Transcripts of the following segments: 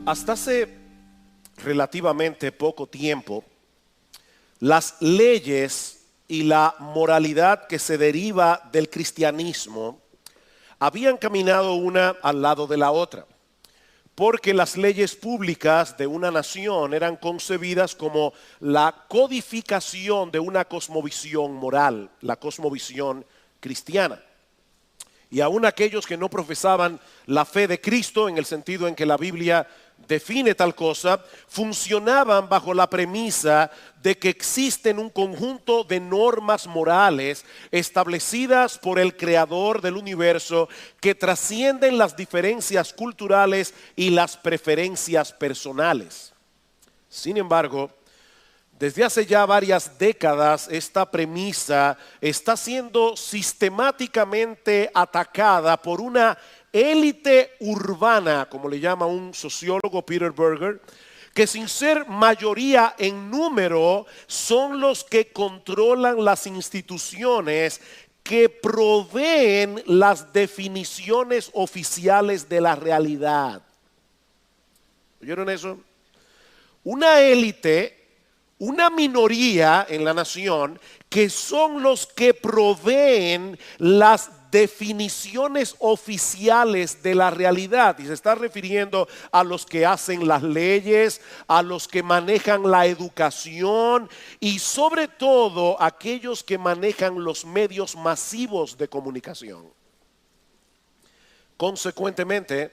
Hasta hace relativamente poco tiempo, las leyes y la moralidad que se deriva del cristianismo habían caminado una al lado de la otra, porque las leyes públicas de una nación eran concebidas como la codificación de una cosmovisión moral, la cosmovisión cristiana. Y aún aquellos que no profesaban la fe de Cristo, en el sentido en que la Biblia define tal cosa, funcionaban bajo la premisa de que existen un conjunto de normas morales establecidas por el Creador del universo que trascienden las diferencias culturales y las preferencias personales. Sin embargo, desde hace ya varias décadas esta premisa está siendo sistemáticamente atacada por una élite urbana, como le llama un sociólogo, Peter Berger, que sin ser mayoría en número son los que controlan las instituciones que proveen las definiciones oficiales de la realidad. ¿Oyeron eso? Una élite, una minoría en la nación que son los que proveen las definiciones oficiales de la realidad, y se está refiriendo a los que hacen las leyes, a los que manejan la educación y sobre todo aquellos que manejan los medios masivos de comunicación. Consecuentemente,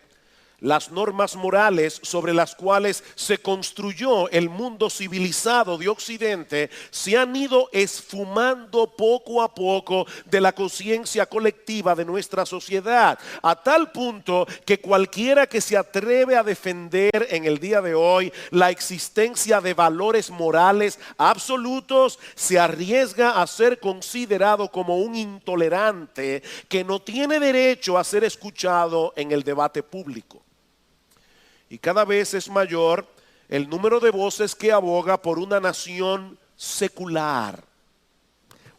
las normas morales sobre las cuales se construyó el mundo civilizado de Occidente se han ido esfumando poco a poco de la conciencia colectiva de nuestra sociedad, a tal punto que cualquiera que se atreve a defender en el día de hoy la existencia de valores morales absolutos se arriesga a ser considerado como un intolerante que no tiene derecho a ser escuchado en el debate público. Y cada vez es mayor el número de voces que aboga por una nación secular.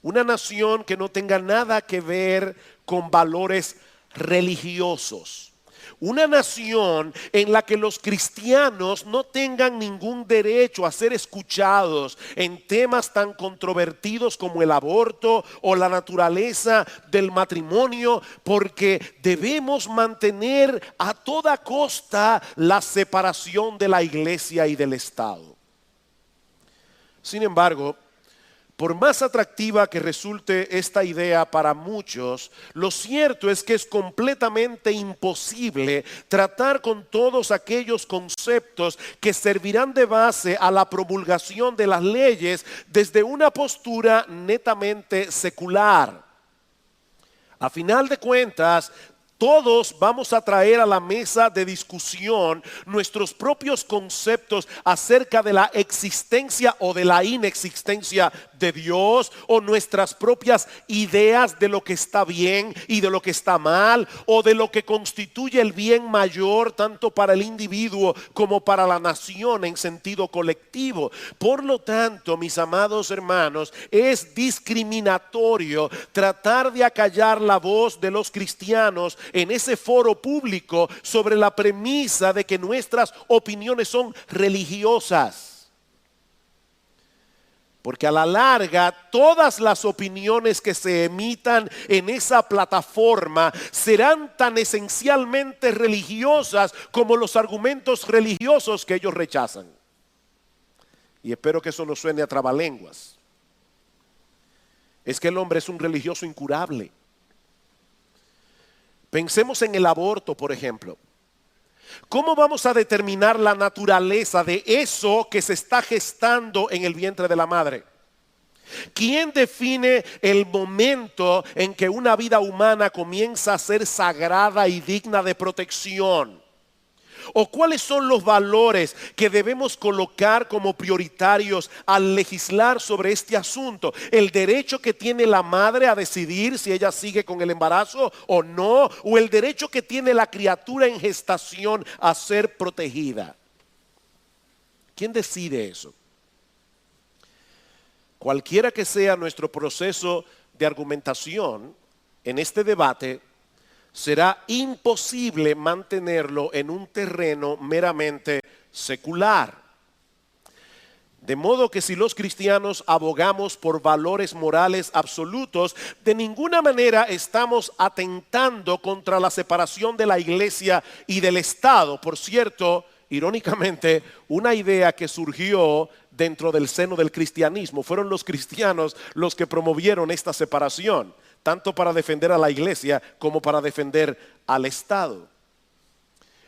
Una nación que no tenga nada que ver con valores religiosos. Una nación en la que los cristianos no tengan ningún derecho a ser escuchados en temas tan controvertidos como el aborto o la naturaleza del matrimonio, porque debemos mantener a toda costa la separación de la iglesia y del Estado. Sin embargo, por más atractiva que resulte esta idea para muchos, lo cierto es que es completamente imposible tratar con todos aquellos conceptos que servirán de base a la promulgación de las leyes desde una postura netamente secular. A final de cuentas, todos vamos a traer a la mesa de discusión nuestros propios conceptos acerca de la existencia o de la inexistencia de Dios, o nuestras propias ideas de lo que está bien y de lo que está mal, o de lo que constituye el bien mayor tanto para el individuo como para la nación en sentido colectivo. Por lo tanto, mis amados hermanos, es discriminatorio tratar de acallar la voz de los cristianos en ese foro público sobre la premisa de que nuestras opiniones son religiosas. Porque a la larga, todas las opiniones que se emitan en esa plataforma serán tan esencialmente religiosas como los argumentos religiosos que ellos rechazan. Y espero que eso no suene a trabalenguas. Es que el hombre es un religioso incurable. Pensemos en el aborto, por ejemplo. ¿Cómo vamos a determinar la naturaleza de eso que se está gestando en el vientre de la madre? ¿Quién define el momento en que una vida humana comienza a ser sagrada y digna de protección? ¿O cuáles son los valores que debemos colocar como prioritarios al legislar sobre este asunto? ¿El derecho que tiene la madre a decidir si ella sigue con el embarazo o no? ¿O el derecho que tiene la criatura en gestación a ser protegida? ¿Quién decide eso? Cualquiera que sea nuestro proceso de argumentación en este debate, será imposible mantenerlo en un terreno meramente secular. De modo que si los cristianos abogamos por valores morales absolutos, de ninguna manera estamos atentando contra la separación de la iglesia y del Estado. Por cierto, irónicamente, una idea que surgió dentro del seno del cristianismo. Fueron los cristianos los que promovieron esta separación, tanto para defender a la iglesia como para defender al Estado.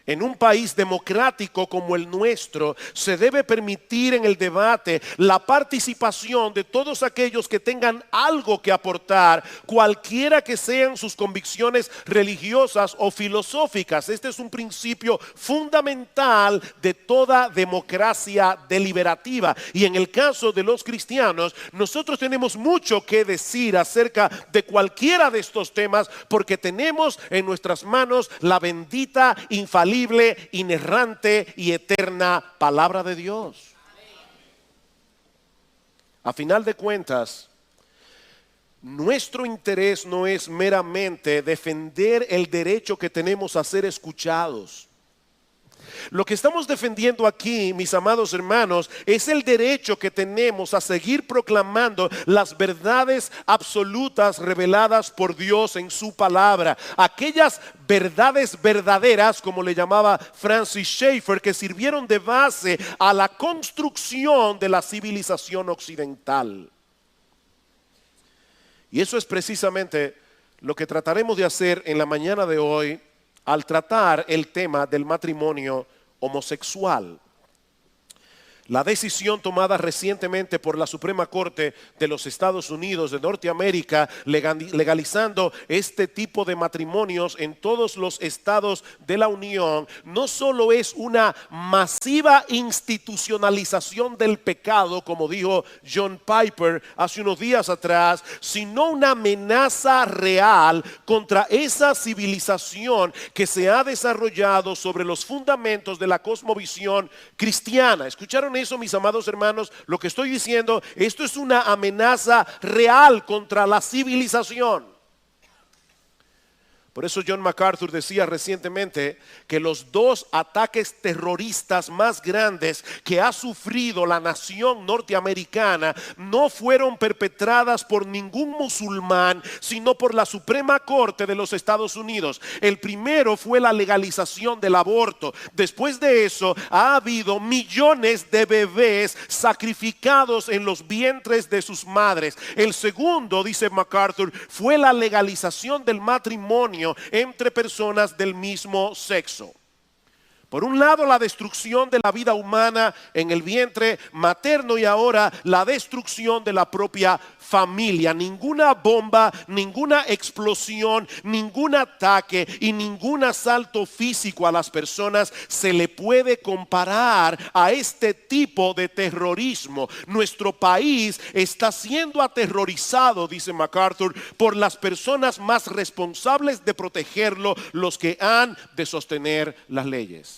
En un país democrático como el nuestro, se debe permitir en el debate la participación de todos aquellos que tengan algo que aportar, cualquiera que sean sus convicciones religiosas o filosóficas. Este es un principio fundamental de toda democracia deliberativa. Y en el caso de los cristianos, nosotros tenemos mucho que decir acerca de cualquiera de estos temas, porque tenemos en nuestras manos la bendita, infalible, inerrante y eterna palabra de Dios. A final de cuentas, nuestro interés no es meramente defender el derecho que tenemos a ser escuchados. Lo que estamos defendiendo aquí, mis amados hermanos, es el derecho que tenemos a seguir proclamando las verdades absolutas reveladas por Dios en su palabra. Aquellas verdades verdaderas, como le llamaba Francis Schaeffer, que sirvieron de base a la construcción de la civilización occidental. Y eso es precisamente lo que trataremos de hacer en la mañana de hoy al tratar el tema del matrimonio homosexual. La decisión tomada recientemente por la Suprema Corte de los Estados Unidos de Norteamérica, legalizando este tipo de matrimonios en todos los estados de la Unión, no solo es una masiva institucionalización del pecado, como dijo John Piper hace unos días atrás, sino una amenaza real contra esa civilización que se ha desarrollado sobre los fundamentos de la cosmovisión cristiana. ¿Escucharon eso, mis amados hermanos? Lo que estoy diciendo, esto es una amenaza real contra la civilización. Por eso John MacArthur decía recientemente que los dos ataques terroristas más grandes que ha sufrido la nación norteamericana no fueron perpetradas por ningún musulmán, sino por la Suprema Corte de los Estados Unidos. El primero fue la legalización del aborto. Después de eso ha habido millones de bebés sacrificados en los vientres de sus madres. El segundo, dice MacArthur, fue la legalización del matrimonio entre personas del mismo sexo. Por un lado, la destrucción de la vida humana en el vientre materno, y ahora la destrucción de la propia familia. Ninguna bomba, ninguna explosión, ningún ataque y ningún asalto físico a las personas se le puede comparar a este tipo de terrorismo. Nuestro país está siendo aterrorizado, dice MacArthur, por las personas más responsables de protegerlo, los que han de sostener las leyes.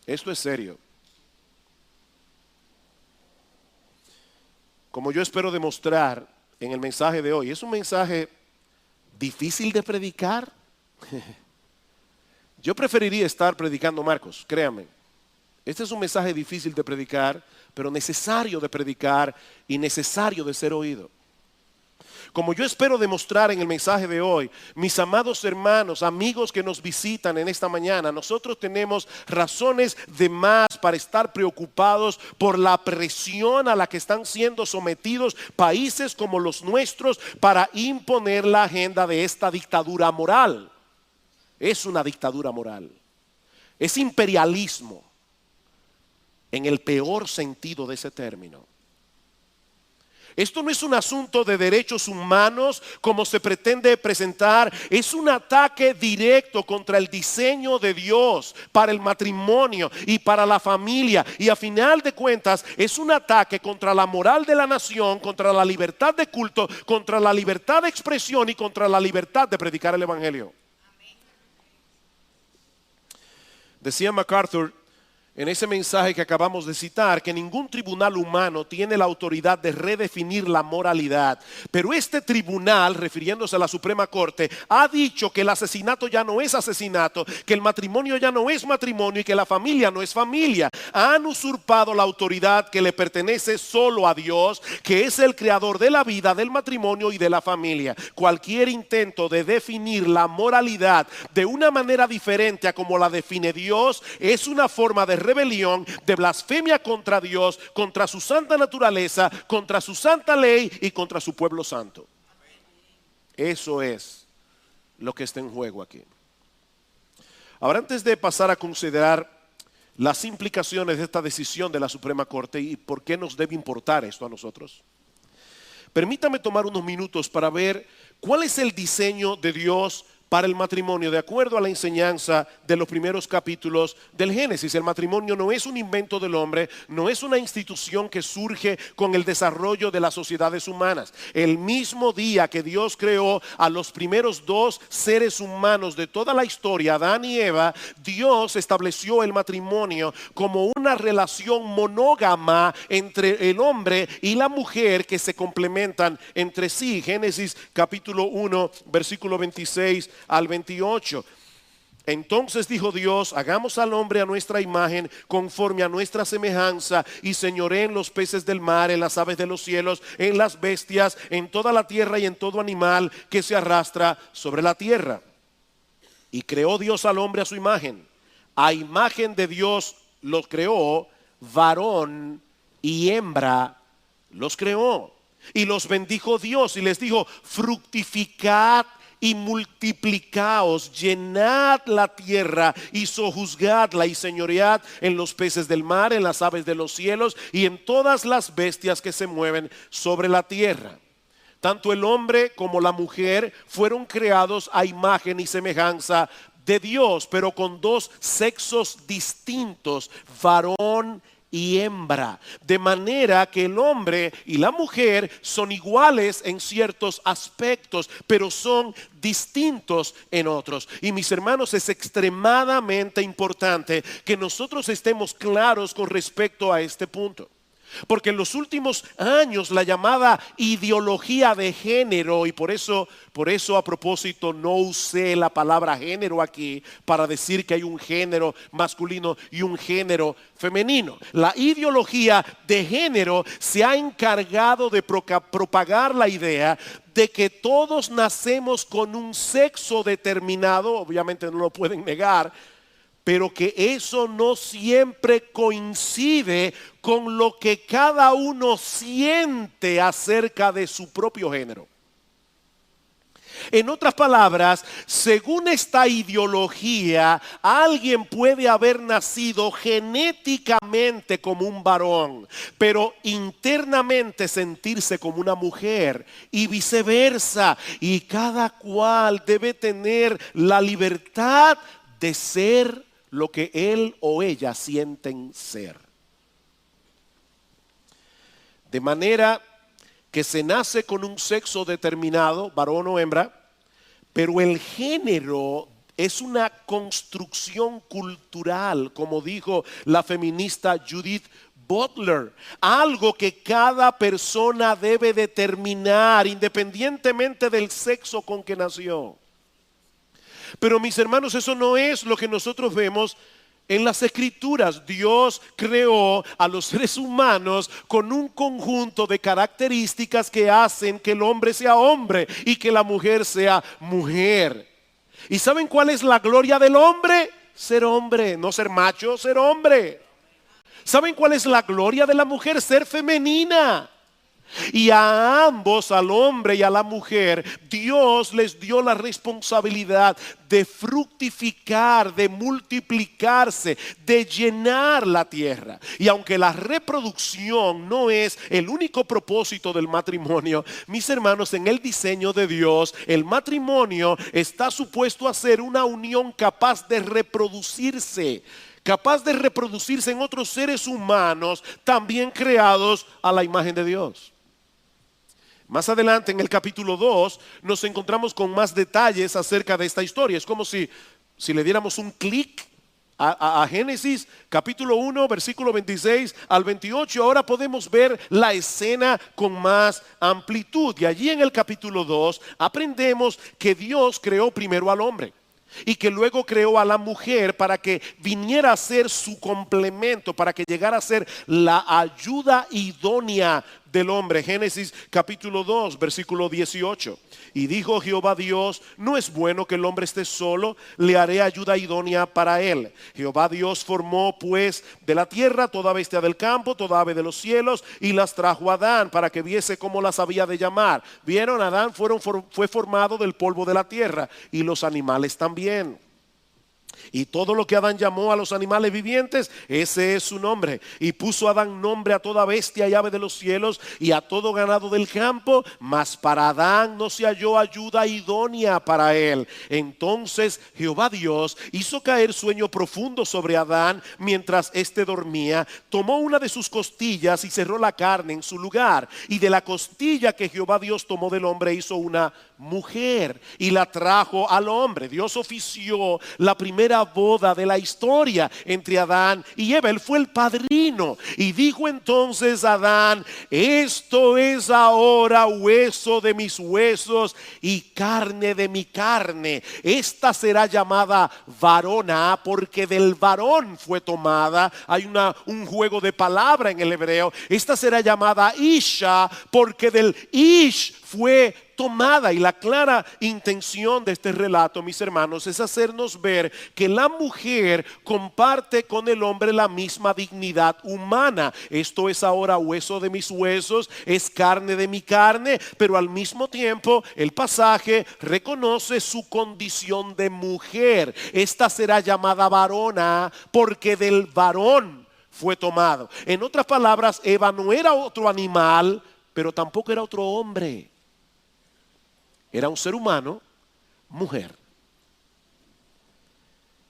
Esto es serio. Como yo espero demostrar en el mensaje de hoy, es un mensaje difícil de predicar. Yo preferiría estar predicando Marcos, créanme. Este es un mensaje difícil de predicar, pero necesario de predicar y necesario de ser oído. Como yo espero demostrar en el mensaje de hoy, mis amados hermanos, amigos que nos visitan en esta mañana, nosotros tenemos razones de más para estar preocupados por la presión a la que están siendo sometidos países como los nuestros para imponer la agenda de esta dictadura moral. Es una dictadura moral. Es imperialismo en el peor sentido de ese término. Esto no es un asunto de derechos humanos como se pretende presentar. Es un ataque directo contra el diseño de Dios para el matrimonio y para la familia. Y a final de cuentas es un ataque contra la moral de la nación, contra la libertad de culto, contra la libertad de expresión y contra la libertad de predicar el evangelio. Decía MacArthur en ese mensaje que acabamos de citar, que ningún tribunal humano tiene la autoridad de redefinir la moralidad. Pero este tribunal, refiriéndose a la Suprema Corte, ha dicho que el asesinato ya no es asesinato, que el matrimonio ya no es matrimonio y que la familia no es familia. Han usurpado la autoridad que le pertenece solo a Dios, que es el creador de la vida, del matrimonio y de la familia. Cualquier intento de definir la moralidad de una manera diferente a como la define Dios es una forma de rebelión, de blasfemia contra Dios, contra su santa naturaleza, contra su santa ley y contra su pueblo santo. Eso es lo que está en juego aquí. Ahora, antes de pasar a considerar las implicaciones de esta decisión de la Suprema Corte y por qué nos debe importar esto a nosotros, permítame tomar unos minutos para ver cuál es el diseño de Dios para el matrimonio, de acuerdo a la enseñanza de los primeros capítulos del Génesis. El matrimonio no es un invento del hombre, no es una institución que surge con el desarrollo de las sociedades humanas. El mismo día que Dios creó a los primeros dos seres humanos de toda la historia, Adán y Eva, Dios estableció el matrimonio como una relación monógama entre el hombre y la mujer que se complementan entre sí. Génesis capítulo 1, versículo 26 al 28. Entonces dijo Dios: hagamos al hombre a nuestra imagen, conforme a nuestra semejanza, y señoree en los peces del mar, en las aves de los cielos, en las bestias, en toda la tierra y en todo animal que se arrastra sobre la tierra. Y creó Dios al hombre a su imagen. A imagen de Dios los creó, varón y hembra los creó. Y los bendijo Dios y les dijo: fructificad y multiplicaos, llenad la tierra y sojuzgadla y señoread en los peces del mar, en las aves de los cielos y en todas las bestias que se mueven sobre la tierra. Tanto el hombre como la mujer fueron creados a imagen y semejanza de Dios, pero con dos sexos distintos, varón y hembra, de manera que el hombre y la mujer son iguales en ciertos aspectos, pero son distintos en otros. Y mis hermanos, es extremadamente importante que nosotros estemos claros con respecto a este punto. Porque en los últimos años la llamada ideología de género, y por eso a propósito no usé la palabra género aquí para decir que hay un género masculino y un género femenino. La ideología de género se ha encargado de propagar la idea de que todos nacemos con un sexo determinado, obviamente no lo pueden negar, pero que eso no siempre coincide con lo que cada uno siente acerca de su propio género. En otras palabras, según esta ideología, alguien puede haber nacido genéticamente como un varón, pero internamente sentirse como una mujer y viceversa. Y cada cual debe tener la libertad de ser lo que él o ella sienten ser. De manera que se nace con un sexo determinado, varón o hembra, pero el género es una construcción cultural, como dijo la feminista Judith Butler, algo que cada persona debe determinar independientemente del sexo con que nació. Pero mis hermanos, eso no es lo que nosotros vemos en las Escrituras. Dios creó a los seres humanos con un conjunto de características que hacen que el hombre sea hombre y que la mujer sea mujer. ¿Y saben cuál es la gloria del hombre? Ser hombre, no ser macho, ser hombre. ¿Saben cuál es la gloria de la mujer? Ser femenina. Y a ambos, al hombre y a la mujer, Dios les dio la responsabilidad de fructificar, de multiplicarse, de llenar la tierra. Y aunque la reproducción no es el único propósito del matrimonio, mis hermanos, en el diseño de Dios, el matrimonio está supuesto a ser una unión capaz de reproducirse. Capaz de reproducirse en otros seres humanos también creados a la imagen de Dios. Más adelante en el capítulo 2 nos encontramos con más detalles acerca de esta historia. Es como si le diéramos un clic a Génesis capítulo 1, versículo 26 al 28, ahora podemos ver la escena con más amplitud. Y allí en el capítulo 2 aprendemos que Dios creó primero al hombre y que luego creó a la mujer para que viniera a ser su complemento, para que llegara a ser la ayuda idónea del hombre. Génesis capítulo 2, versículo 18. Y dijo Jehová Dios: no es bueno que el hombre esté solo, le haré ayuda idónea para él. Jehová Dios formó pues de la tierra toda bestia del campo, toda ave de los cielos, y las trajo a Adán para que viese cómo las había de llamar. Vieron, Adán fue formado del polvo de la tierra, y los animales también. Y todo lo que Adán llamó a los animales vivientes, ese es su nombre. Y puso Adán nombre a toda bestia y ave de los cielos y a todo ganado del campo, mas para Adán no se halló ayuda idónea para él. Entonces Jehová Dios hizo caer sueño profundo sobre Adán mientras éste dormía. Tomó una de sus costillas y cerró la carne en su lugar. Y de la costilla que Jehová Dios tomó del hombre hizo una mujer y la trajo al hombre. Dios ofició la primera boda de la historia entre Adán y Eva. Él fue el padrino. Y dijo entonces Adán: esto es ahora hueso de mis huesos y carne de mi carne. Esta será llamada varona, porque del varón fue tomada. Hay un juego de palabra en el hebreo. Esta será llamada Isha, porque del Ish fue tomada. Y la clara intención de este relato, mis hermanos, es hacernos ver que la mujer comparte con el hombre la misma dignidad humana. Esto es ahora hueso de mis huesos, es carne de mi carne, pero al mismo tiempo el pasaje reconoce su condición de mujer. Esta será llamada varona, porque del varón fue tomado. En otras palabras, Eva no era otro animal, pero tampoco era otro hombre. Era un ser humano, mujer.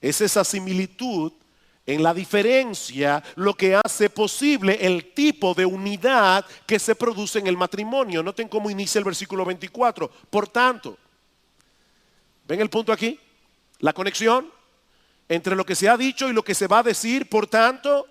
Es esa similitud en la diferencia lo que hace posible el tipo de unidad que se produce en el matrimonio. Noten cómo inicia el versículo 24. Por tanto, ¿ven el punto aquí? La conexión entre lo que se ha dicho y lo que se va a decir. Por tanto,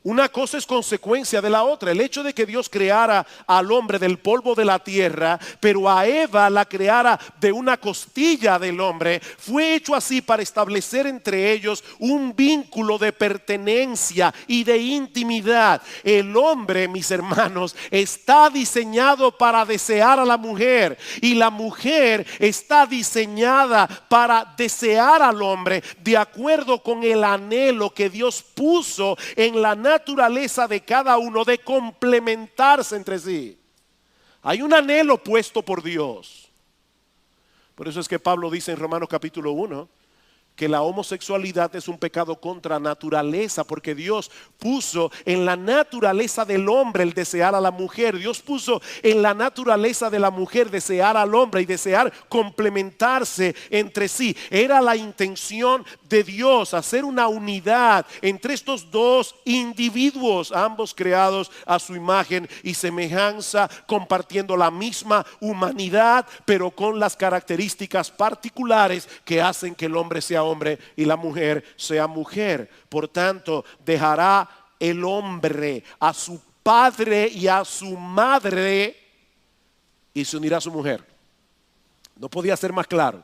una cosa es consecuencia de la otra. El hecho de que Dios creara al hombre del polvo de la tierra, pero a Eva la creara de una costilla del hombre, fue hecho así para establecer entre ellos un vínculo de pertenencia y de intimidad. El hombre, mis hermanos, está diseñado para desear a la mujer, y la mujer está diseñada para desear al hombre de acuerdo con el anhelo que Dios puso en la naturaleza de cada uno de complementarse entre sí. Hay un anhelo puesto por Dios. Por eso es que Pablo dice en Romanos capítulo 1 que la homosexualidad es un pecado contra naturaleza, porque Dios puso en la naturaleza del hombre el desear a la mujer. Dios puso en la naturaleza de la mujer desear al hombre y desear complementarse entre sí. Era la intención de Dios hacer una unidad entre estos dos individuos, ambos creados a su imagen y semejanza, compartiendo la misma humanidad, pero con las características particulares que hacen que el hombre sea hombre y la mujer sea mujer. Por tanto, dejará el hombre a su padre y a su madre y se unirá a su mujer. No podía ser más claro.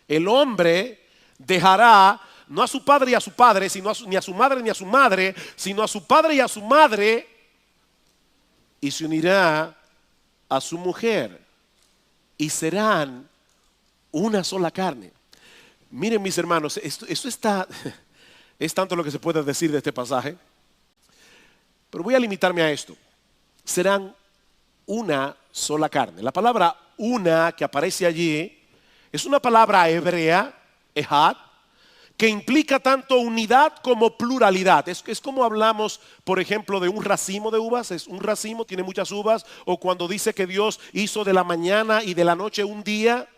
El hombre dejará no a su padre y a su padre, sino ni a su madre ni a su madre, sino a su padre y a su madre, y se unirá a su mujer, y serán una sola carne. Miren, mis hermanos, esto es tanto lo que se puede decir de este pasaje, pero voy a limitarme a esto. Serán una sola carne. La palabra una que aparece allí es una palabra hebrea, ejad, que implica tanto unidad como pluralidad. Es como hablamos, por ejemplo, de un racimo de uvas. Es un racimo, tiene muchas uvas. O cuando dice que Dios hizo de la mañana y de la noche un día.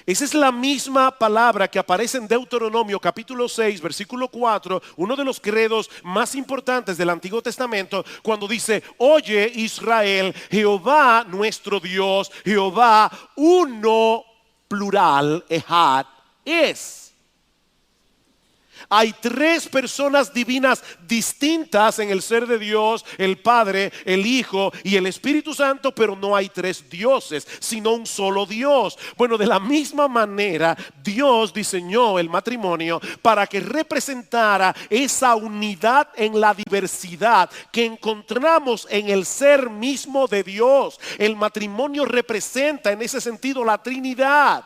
Esa es la misma palabra que aparece en Deuteronomio capítulo 6, versículo 4, uno de los credos más importantes del Antiguo Testamento, cuando dice: oye Israel, Jehová nuestro Dios, Jehová uno, plural, ejad, es. Hay tres personas divinas distintas en el ser de Dios, el Padre, el Hijo y el Espíritu Santo, pero no hay tres dioses, sino un solo Dios. Bueno, de la misma manera, Dios diseñó el matrimonio para que representara esa unidad en la diversidad que encontramos en el ser mismo de Dios. El matrimonio representa en ese sentido la Trinidad.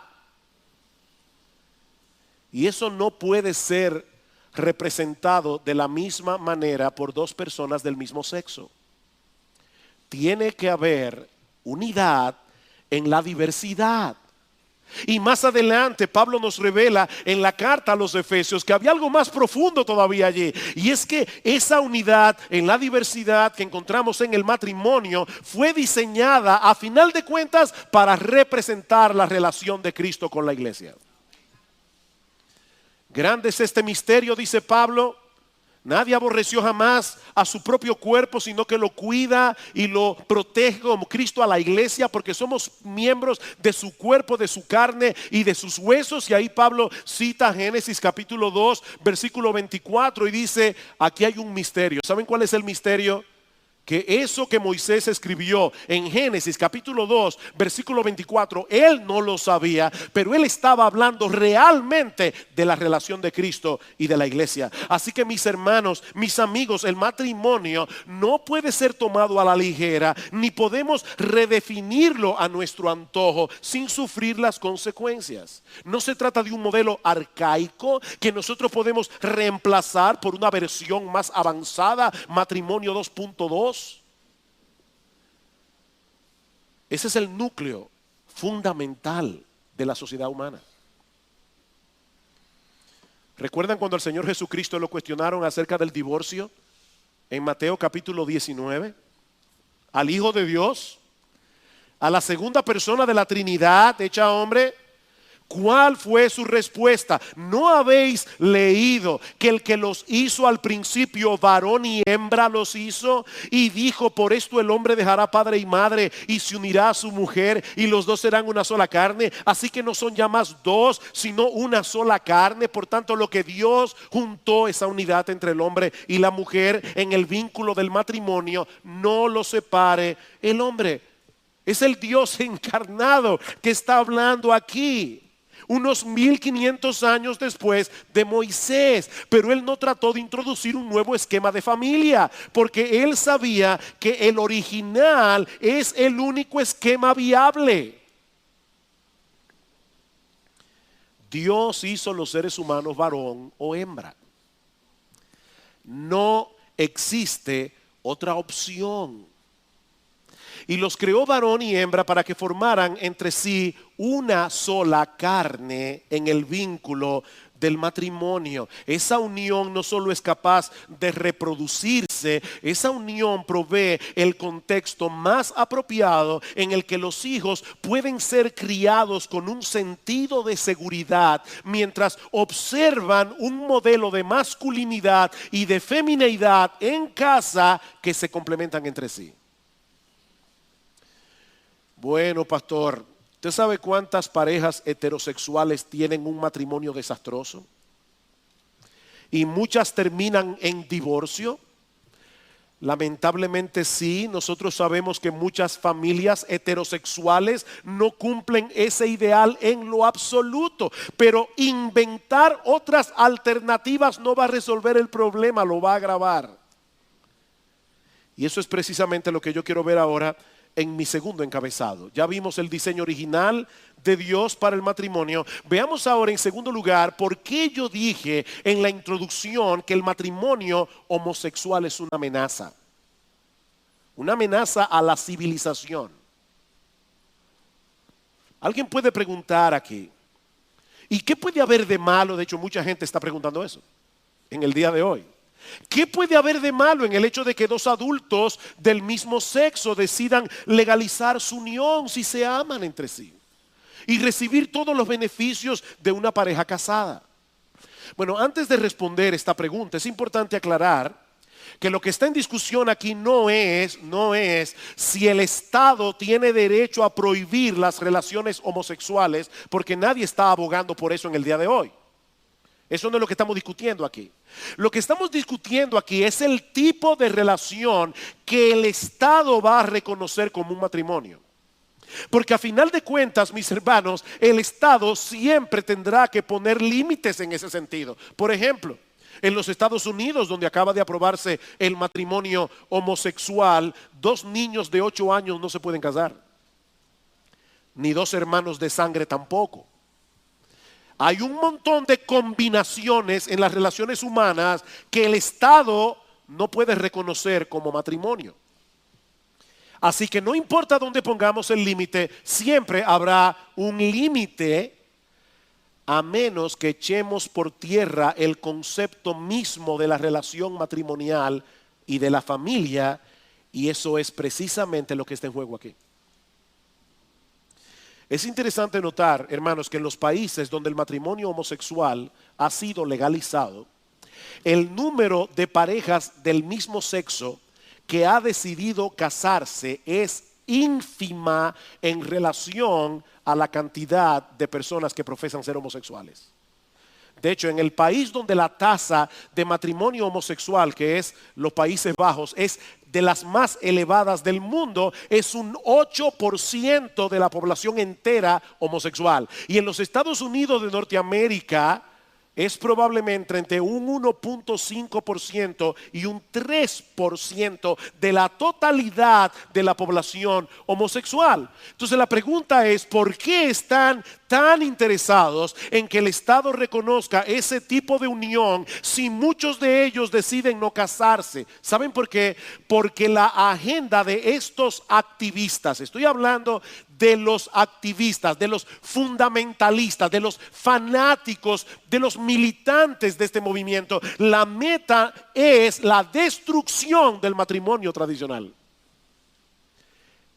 Y eso no puede ser representado de la misma manera por dos personas del mismo sexo. Tiene que haber unidad en la diversidad. Y más adelante Pablo nos revela en la carta a los Efesios que había algo más profundo todavía allí. Y es que esa unidad en la diversidad que encontramos en el matrimonio fue diseñada a final de cuentas para representar la relación de Cristo con la iglesia. Grande es este misterio, dice Pablo. Nadie aborreció jamás a su propio cuerpo, sino que lo cuida y lo protege como Cristo a la iglesia, porque somos miembros de su cuerpo, de su carne y de sus huesos. Y ahí Pablo cita Génesis capítulo 2, versículo 24 y dice, aquí hay un misterio. ¿Saben cuál es el misterio? Que eso que Moisés escribió en Génesis capítulo 2, versículo 24, él no lo sabía, pero él estaba hablando realmente de la relación de Cristo y de la iglesia. Así que mis hermanos, mis amigos, el matrimonio no puede ser tomado a la ligera, ni podemos redefinirlo a nuestro antojo sin sufrir las consecuencias. No se trata de un modelo arcaico que nosotros podemos reemplazar por una versión más avanzada, matrimonio 2.2. Ese es el núcleo fundamental de la sociedad humana. ¿Recuerdan cuando al Señor Jesucristo lo cuestionaron acerca del divorcio? En Mateo capítulo 19. Al Hijo de Dios, a la segunda persona de la Trinidad hecha hombre. ¿Cuál fue su respuesta? ¿No habéis leído que el que los hizo al principio, varón y hembra los hizo? Y dijo, por esto el hombre dejará padre y madre y se unirá a su mujer y los dos serán una sola carne. Así que no son ya más dos, sino una sola carne. Por tanto, lo que Dios juntó, esa unidad entre el hombre y la mujer en el vínculo del matrimonio, no lo separe el hombre. Es el Dios encarnado que está hablando aquí. Unos 1500 años después de Moisés, pero él no trató de introducir un nuevo esquema de familia, porque él sabía que el original es el único esquema viable. Dios hizo los seres humanos varón o hembra. No existe otra opción. Y los creó varón y hembra para que formaran entre sí una sola carne en el vínculo del matrimonio. Esa unión no solo es capaz de reproducirse, esa unión provee el contexto más apropiado en el que los hijos pueden ser criados con un sentido de seguridad mientras observan un modelo de masculinidad y de femineidad en casa que se complementan entre sí. Bueno, pastor, ¿usted sabe cuántas parejas heterosexuales tienen un matrimonio desastroso? Y muchas terminan en divorcio. Lamentablemente sí, nosotros sabemos que muchas familias heterosexuales no cumplen ese ideal en lo absoluto, pero inventar otras alternativas no va a resolver el problema, lo va a agravar. Y eso es precisamente lo que yo quiero ver ahora en mi segundo encabezado. Ya vimos el diseño original de Dios para el matrimonio. Veamos ahora en segundo lugar por qué yo dije en la introducción que el matrimonio homosexual es una amenaza. Una amenaza a la civilización. Alguien puede preguntar aquí, ¿y qué puede haber de malo? De hecho, mucha gente está preguntando eso en el día de hoy. ¿Qué puede haber de malo en el hecho de que dos adultos del mismo sexo decidan legalizar su unión si se aman entre sí y recibir todos los beneficios de una pareja casada? Bueno, antes de responder esta pregunta es importante aclarar que lo que está en discusión aquí no es si el Estado tiene derecho a prohibir las relaciones homosexuales, porque nadie está abogando por eso en el día de hoy. Eso no es lo que estamos discutiendo aquí. Lo que estamos discutiendo aquí es el tipo de relación que el Estado va a reconocer como un matrimonio. Porque a final de cuentas, mis hermanos, el Estado siempre tendrá que poner límites en ese sentido. Por ejemplo, en los Estados Unidos, donde acaba de aprobarse el matrimonio homosexual, 2 niños de 8 años no se pueden casar, ni 2 hermanos de sangre tampoco. Hay un montón de combinaciones en las relaciones humanas que el Estado no puede reconocer como matrimonio. Así que no importa dónde pongamos el límite, siempre habrá un límite, a menos que echemos por tierra el concepto mismo de la relación matrimonial y de la familia, y eso es precisamente lo que está en juego aquí. Es interesante notar, hermanos, que en los países donde el matrimonio homosexual ha sido legalizado, el número de parejas del mismo sexo que ha decidido casarse es ínfima en relación a la cantidad de personas que profesan ser homosexuales. De hecho, en el país donde la tasa de matrimonio homosexual, que es los Países Bajos, es de las más elevadas del mundo, es un 8% de la población entera homosexual. Y en los Estados Unidos de Norteamérica es probablemente entre un 1.5% y un 3% de la totalidad de la población homosexual. Entonces la pregunta es, ¿por qué están tan interesados en que el Estado reconozca ese tipo de unión si muchos de ellos deciden no casarse? ¿Saben por qué? Porque la agenda de estos activistas, estoy hablando de los activistas, de los fundamentalistas, de los fanáticos, de los militantes de este movimiento, la meta es la destrucción del matrimonio tradicional.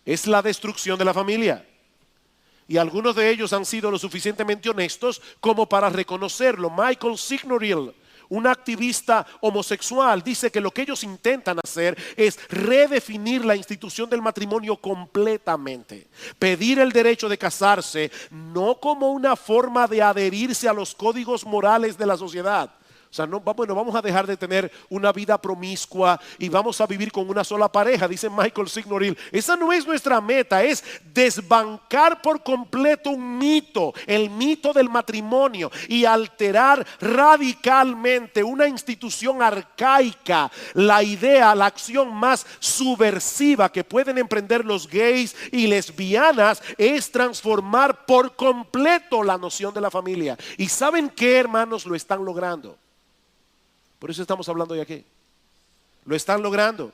Es la destrucción de la familia. Y algunos de ellos han sido lo suficientemente honestos como para reconocerlo. Michael Signorile, un activista homosexual, dice que lo que ellos intentan hacer es redefinir la institución del matrimonio completamente. Pedir el derecho de casarse no como una forma de adherirse a los códigos morales de la sociedad. O sea, no, bueno, vamos a dejar de tener una vida promiscua y vamos a vivir con una sola pareja, dice Michael Signorile. Esa no es nuestra meta, es desbancar por completo un mito, el mito del matrimonio, y alterar radicalmente una institución arcaica. La idea, la acción más subversiva que pueden emprender los gays y lesbianas es transformar por completo la noción de la familia. ¿Y saben qué, hermanos? Lo están logrando. Por eso estamos hablando de aquí. Lo están logrando.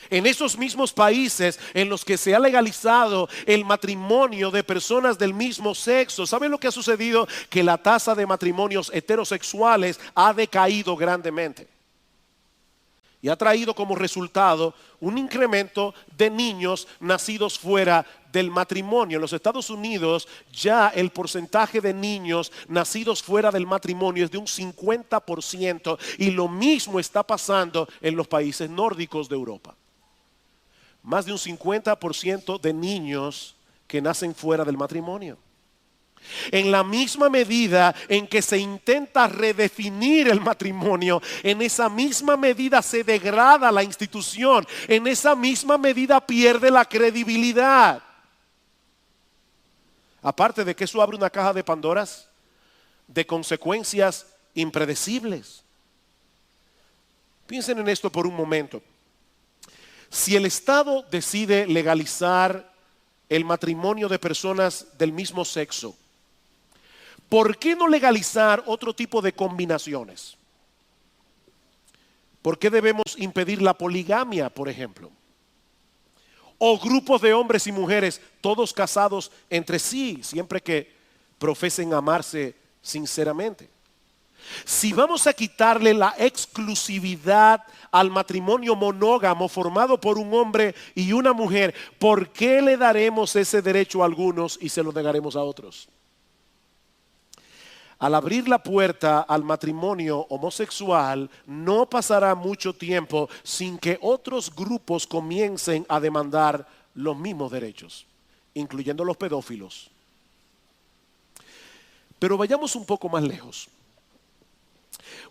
En esos mismos países en los que se ha legalizado el matrimonio de personas del mismo sexo, ¿saben lo que ha sucedido? Que la tasa de matrimonios heterosexuales ha decaído grandemente. Y ha traído como resultado un incremento de niños nacidos fuera del matrimonio. En los Estados Unidos ya el porcentaje de niños nacidos fuera del matrimonio es de un 50%, y lo mismo está pasando en los países nórdicos de Europa. Más de un 50% de niños que nacen fuera del matrimonio. En la misma medida en que se intenta redefinir el matrimonio, en esa misma medida se degrada la institución, en esa misma medida pierde la credibilidad. Aparte de que eso abre una caja de Pandoras de consecuencias impredecibles. Piensen en esto por un momento. Si el Estado decide legalizar el matrimonio de personas del mismo sexo, ¿por qué no legalizar otro tipo de combinaciones? ¿Por qué debemos impedir la poligamia, por ejemplo? O grupos de hombres y mujeres, todos casados entre sí, siempre que profesen amarse sinceramente. Si vamos a quitarle la exclusividad al matrimonio monógamo formado por un hombre y una mujer, ¿por qué le daremos ese derecho a algunos y se lo negaremos a otros? Al abrir la puerta al matrimonio homosexual, no pasará mucho tiempo sin que otros grupos comiencen a demandar los mismos derechos, incluyendo los pedófilos. Pero vayamos un poco más lejos.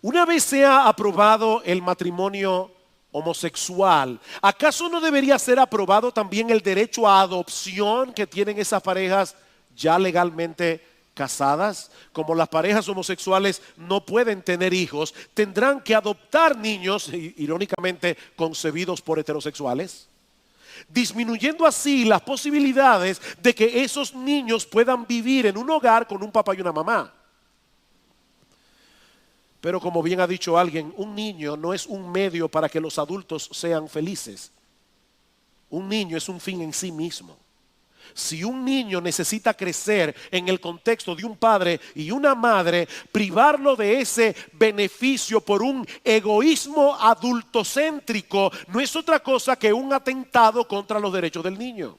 Una vez sea aprobado el matrimonio homosexual, ¿acaso no debería ser aprobado también el derecho a adopción que tienen esas parejas ya legalmente casadas? Como las parejas homosexuales no pueden tener hijos, tendrán que adoptar niños, irónicamente concebidos por heterosexuales, disminuyendo así las posibilidades de que esos niños puedan vivir en un hogar con un papá y una mamá. Pero como bien ha dicho alguien, un niño no es un medio para que los adultos sean felices. Un niño es un fin en sí mismo. Si un niño necesita crecer en el contexto de un padre y una madre, privarlo de ese beneficio por un egoísmo adultocéntrico no es otra cosa que un atentado contra los derechos del niño.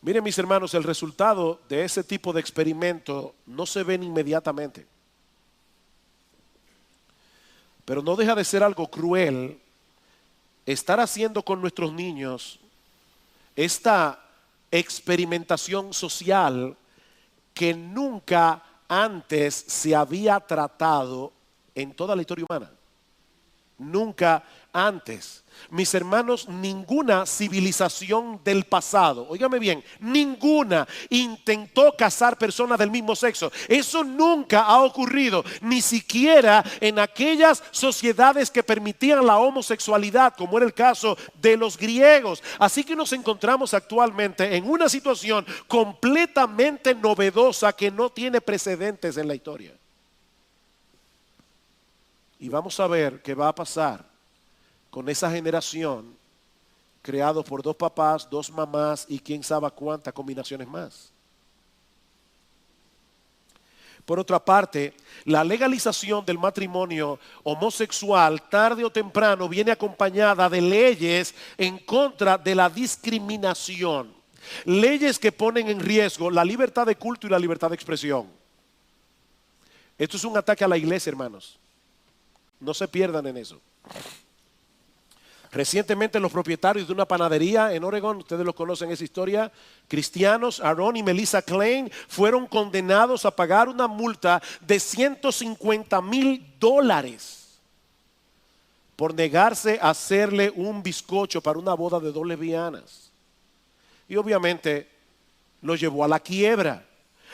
Miren, mis hermanos, el resultado de ese tipo de experimento no se ven inmediatamente. Pero no deja de ser algo cruel estar haciendo con nuestros niños esta experimentación social que nunca antes se había tratado en toda la historia humana. Nunca antes. Mis hermanos, ninguna civilización del pasado, óigame bien, ninguna intentó casar personas del mismo sexo. Eso nunca ha ocurrido, ni siquiera en aquellas sociedades que permitían la homosexualidad, como era el caso de los griegos. Así que nos encontramos actualmente en una situación completamente novedosa que no tiene precedentes en la historia. Y vamos a ver qué va a pasar con esa generación creado por dos papás, dos mamás y quién sabe cuántas combinaciones más. Por otra parte, la legalización del matrimonio homosexual tarde o temprano viene acompañada de leyes en contra de la discriminación. Leyes que ponen en riesgo la libertad de culto y la libertad de expresión. Esto es un ataque a la iglesia, hermanos. No se pierdan en eso. Recientemente los propietarios de una panadería en Oregón, ustedes lo conocen esa historia, cristianos, Aaron y Melissa Klein, fueron condenados a pagar una multa de $150,000 por negarse a hacerle un bizcocho para una boda de 2 lesbianas. Y obviamente lo llevó a la quiebra.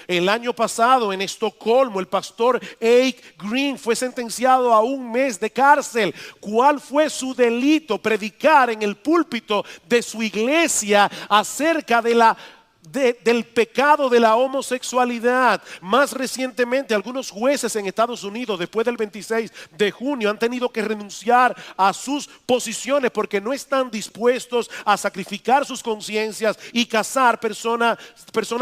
El año pasado en Estocolmo el pastor Ake Green fue sentenciado a 1 mes de cárcel. ¿Cuál fue su delito? Predicar en el púlpito de su iglesia acerca del pecado de la homosexualidad. Más recientemente, algunos jueces en Estados Unidos, después del 26 de junio, han tenido que renunciar a sus posiciones porque no están dispuestos a sacrificar sus conciencias y casar personas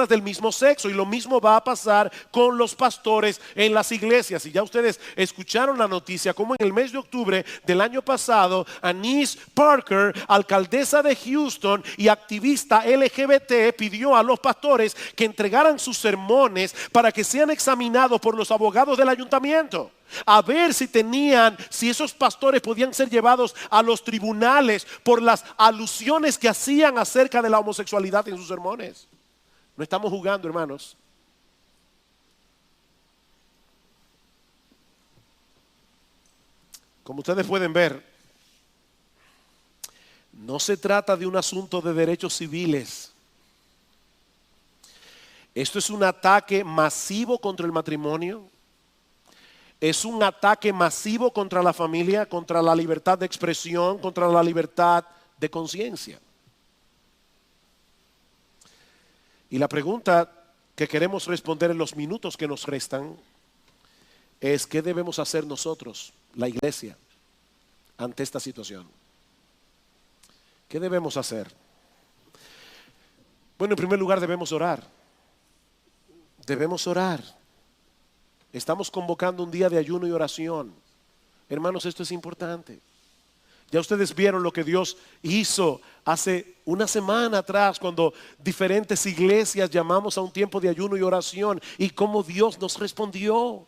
del mismo sexo. Y lo mismo va a pasar con los pastores en las iglesias. Y ya ustedes escucharon la noticia como en el mes de octubre del año pasado, Annise Parker, alcaldesa de Houston y activista LGBT, pidió a los pastores que entregaran sus sermones para que sean examinados por los abogados del ayuntamiento, a ver si esos pastores podían ser llevados a los tribunales por las alusiones que hacían acerca de la homosexualidad en sus sermones. No estamos jugando, hermanos. Como ustedes pueden ver, no se trata de un asunto de derechos civiles. Esto es un ataque masivo contra el matrimonio. Es un ataque masivo contra la familia, contra la libertad de expresión, contra la libertad de conciencia. Y la pregunta que queremos responder en los minutos que nos restan es: ¿qué debemos hacer nosotros, la iglesia, ante esta situación? ¿Qué debemos hacer? Bueno, en primer lugar debemos orar. Debemos orar. Estamos convocando un día de ayuno y oración. Hermanos, esto es importante. Ya ustedes vieron lo que Dios hizo hace una semana atrás cuando diferentes iglesias llamamos a un tiempo de ayuno y oración y cómo Dios nos respondió.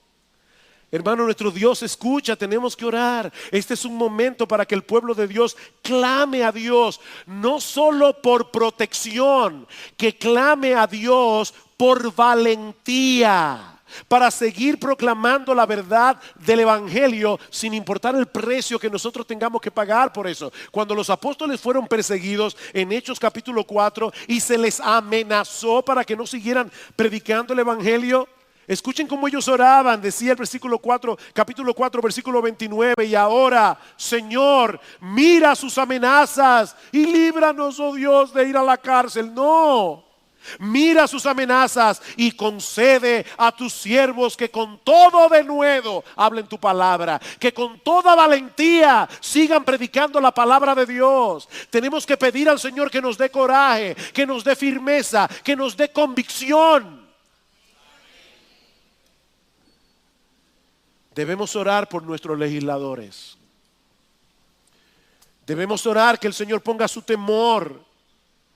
Hermano, nuestro Dios escucha, tenemos que orar. Este es un momento para que el pueblo de Dios clame a Dios, no solo por protección, que clame a Dios por valentía, para seguir proclamando la verdad del evangelio sin importar el precio que nosotros tengamos que pagar por eso. Cuando los apóstoles fueron perseguidos en Hechos capítulo 4 y se les amenazó para que no siguieran predicando el evangelio, escuchen cómo ellos oraban. Decía el versículo 4, capítulo 4, versículo 29: y ahora, Señor, mira sus amenazas y líbranos, oh Dios, de ir a la cárcel. No, mira sus amenazas y concede a tus siervos que con todo denuedo hablen tu palabra, que con toda valentía sigan predicando la palabra de Dios. Tenemos que pedir al Señor que nos dé coraje, que nos dé firmeza, que nos dé convicción. Debemos orar por nuestros legisladores. Debemos orar que el Señor ponga su temor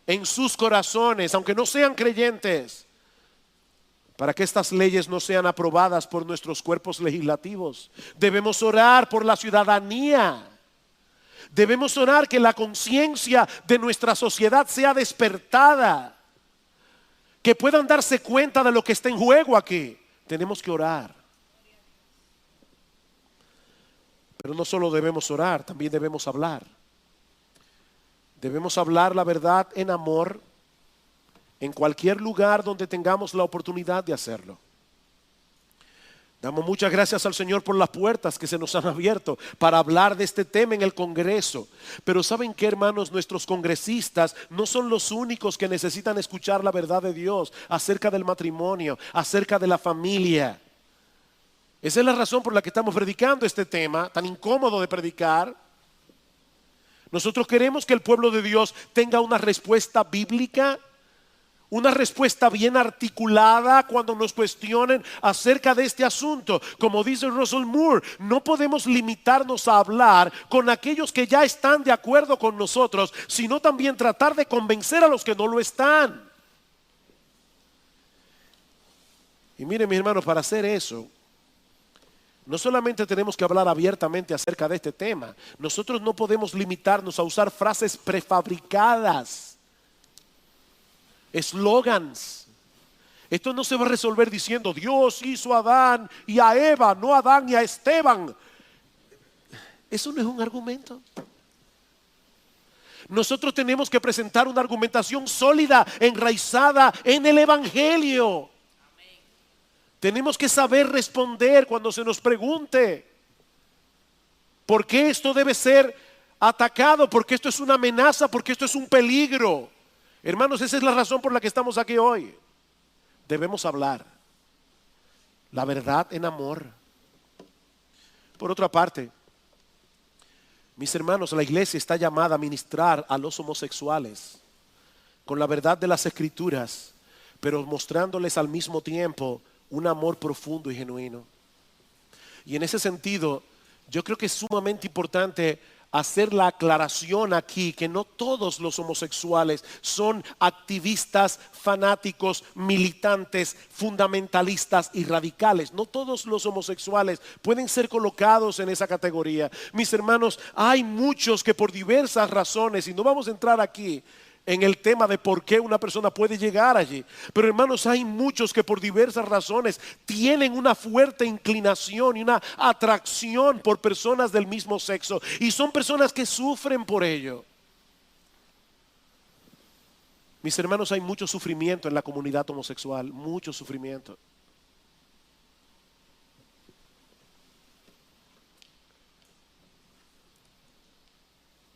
en sus corazones, aunque no sean creyentes, para que estas leyes no sean aprobadas por nuestros cuerpos legislativos. Debemos orar por la ciudadanía. Debemos orar que la conciencia de nuestra sociedad sea despertada, que puedan darse cuenta de lo que está en juego aquí. Tenemos que orar. Pero no solo debemos orar, también debemos hablar. Debemos hablar la verdad en amor en cualquier lugar donde tengamos la oportunidad de hacerlo. Damos muchas gracias al Señor por las puertas que se nos han abierto para hablar de este tema en el Congreso. Pero ¿saben qué, hermanos? Nuestros congresistas no son los únicos que necesitan escuchar la verdad de Dios acerca del matrimonio, acerca de la familia. Esa es la razón por la que estamos predicando este tema tan incómodo de predicar. Nosotros queremos que el pueblo de Dios tenga una respuesta bíblica, una respuesta bien articulada cuando nos cuestionen acerca de este asunto. Como dice Russell Moore, no podemos limitarnos a hablar con aquellos que ya están de acuerdo con nosotros, sino también tratar de convencer a los que no lo están. Y miren, mis hermanos, para hacer eso, no solamente tenemos que hablar abiertamente acerca de este tema, nosotros no podemos limitarnos a usar frases prefabricadas, eslogans. Esto no se va a resolver diciendo Dios hizo a Adán y a Eva, no a Adán y a Esteban. Eso no es un argumento. Nosotros tenemos que presentar una argumentación sólida, enraizada en el evangelio. Tenemos que saber responder cuando se nos pregunte por qué esto debe ser atacado, porque esto es una amenaza, porque esto es un peligro. Hermanos, esa es la razón por la que estamos aquí hoy. Debemos hablar la verdad en amor. Por otra parte, mis hermanos, la iglesia está llamada a ministrar a los homosexuales con la verdad de las Escrituras, pero mostrándoles al mismo tiempo un amor profundo y genuino. Y en ese sentido, yo creo que es sumamente importante hacer la aclaración aquí que no todos los homosexuales son activistas, fanáticos, militantes, fundamentalistas y radicales. No todos los homosexuales pueden ser colocados en esa categoría. Mis hermanos, hay muchos que por diversas razones, y no vamos a entrar aquí en el tema de por qué una persona puede llegar allí, pero hermanos, hay muchos que por diversas razones tienen una fuerte inclinación y una atracción por personas del mismo sexo, y son personas que sufren por ello. Mis hermanos, hay mucho sufrimiento en la comunidad homosexual, mucho sufrimiento.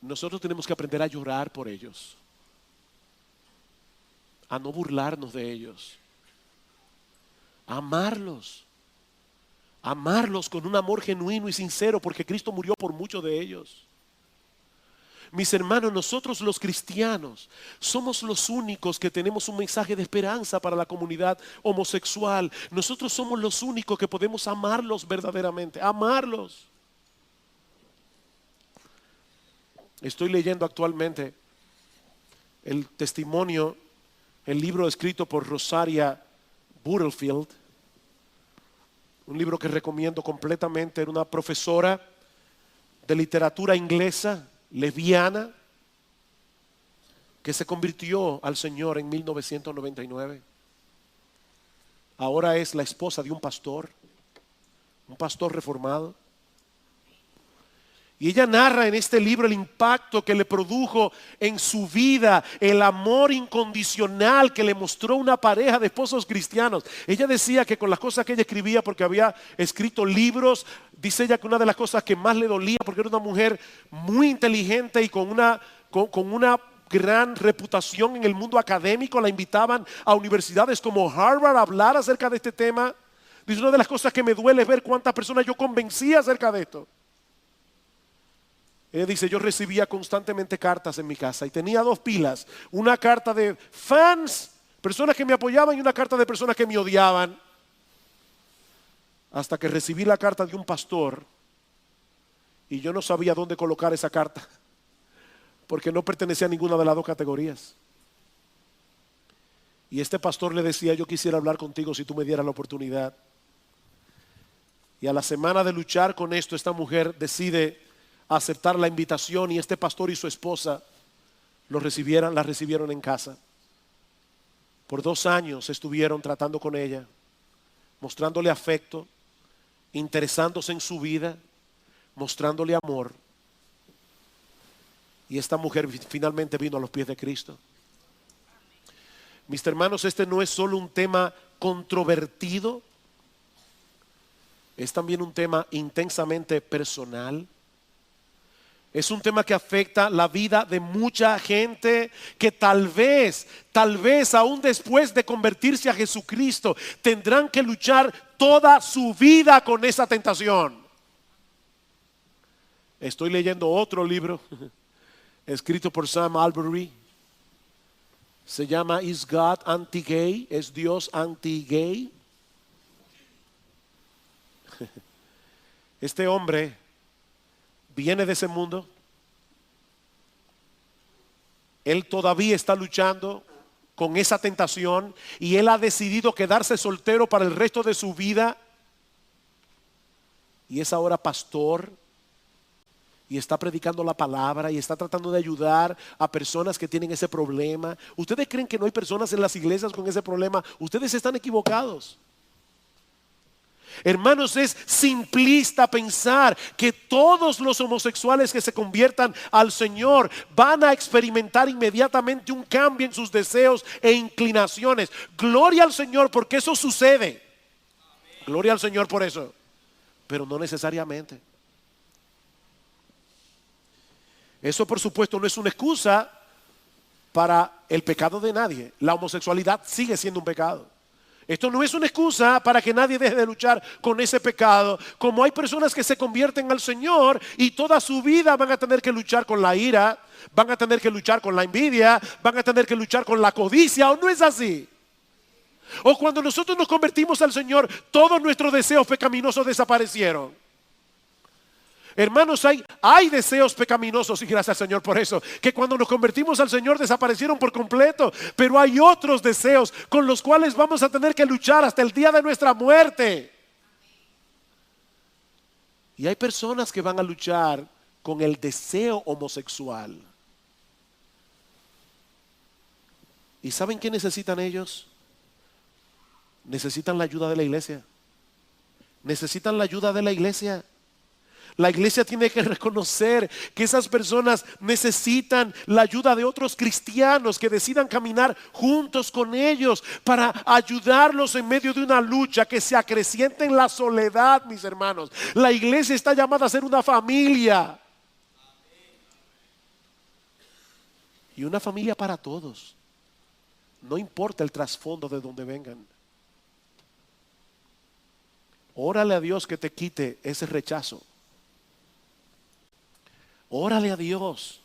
Nosotros tenemos que aprender a llorar por ellos, a no burlarnos de ellos, a amarlos con un amor genuino y sincero, porque Cristo murió por muchos de ellos. Mis hermanos, nosotros los cristianos somos los únicos que tenemos un mensaje de esperanza para la comunidad homosexual. Nosotros somos los únicos que podemos amarlos verdaderamente, amarlos. Estoy leyendo actualmente el testimonio, el libro escrito por Rosaria Butterfield, un libro que recomiendo completamente. Era una profesora de literatura inglesa, lesbiana, que se convirtió al Señor en 1999. ahora es la esposa de un pastor reformado. Y ella narra en este libro el impacto que le produjo en su vida, el amor incondicional que le mostró una pareja de esposos cristianos. Ella decía que con las cosas que ella escribía, porque había escrito libros, dice ella que una de las cosas que más le dolía, porque era una mujer muy inteligente y con una gran reputación en el mundo académico, la invitaban a universidades como Harvard a hablar acerca de este tema. Dice, una de las cosas que me duele es ver cuántas personas yo convencí acerca de esto. Ella dice, yo recibía constantemente cartas en mi casa y tenía 2 pilas, una carta de fans, personas que me apoyaban, y una carta de personas que me odiaban, hasta que recibí la carta de un pastor y yo no sabía dónde colocar esa carta, porque no pertenecía a ninguna de las 2 categorías. Y este pastor le decía, yo quisiera hablar contigo si tú me dieras la oportunidad. Y a la semana de luchar con esto, esta mujer decide aceptar la invitación, y este pastor y su esposa la recibieron en casa. Por 2 años estuvieron tratando con ella, mostrándole afecto, interesándose en su vida, mostrándole amor. Y esta mujer finalmente vino a los pies de Cristo. Mis hermanos, este no es solo un tema controvertido, es también un tema intensamente personal. Es un tema que afecta la vida de mucha gente que tal vez aún después de convertirse a Jesucristo tendrán que luchar toda su vida con esa tentación. Estoy leyendo otro libro escrito por Sam Allberry. Se llama Is God Anti-Gay? ¿Es Dios anti-gay? Este hombre viene de ese mundo. Él todavía está luchando con esa tentación y él ha decidido quedarse soltero para el resto de su vida. Y es ahora pastor y está predicando la palabra y está tratando de ayudar a personas que tienen ese problema. ¿Ustedes creen que no hay personas en las iglesias con ese problema? Ustedes están equivocados. Hermanos, es simplista pensar que todos los homosexuales que se conviertan al Señor van a experimentar inmediatamente un cambio en sus deseos e inclinaciones. Gloria al Señor porque eso sucede. Gloria al Señor por eso. Pero no necesariamente. Eso, por supuesto, no es una excusa para el pecado de nadie. La homosexualidad sigue siendo un pecado. Esto no es una excusa para que nadie deje de luchar con ese pecado. Como hay personas que se convierten al Señor y toda su vida van a tener que luchar con la ira, van a tener que luchar con la envidia, van a tener que luchar con la codicia, ¿o no es así? O cuando nosotros nos convertimos al Señor, todos nuestros deseos pecaminosos desaparecieron. Hermanos, hay deseos pecaminosos, y gracias al Señor por eso, que cuando nos convertimos al Señor desaparecieron por completo. Pero hay otros deseos con los cuales vamos a tener que luchar hasta el día de nuestra muerte. Y hay personas que van a luchar con el deseo homosexual. ¿Y saben qué necesitan ellos? Necesitan la ayuda de la iglesia. Necesitan la ayuda de la iglesia. La iglesia tiene que reconocer que esas personas necesitan la ayuda de otros cristianos que decidan caminar juntos con ellos para ayudarlos en medio de una lucha que se acreciente en la soledad, mis hermanos. La iglesia está llamada a ser una familia. Y una familia para todos. No importa el trasfondo de donde vengan. Órale a Dios que te quite ese rechazo. Órale a Dios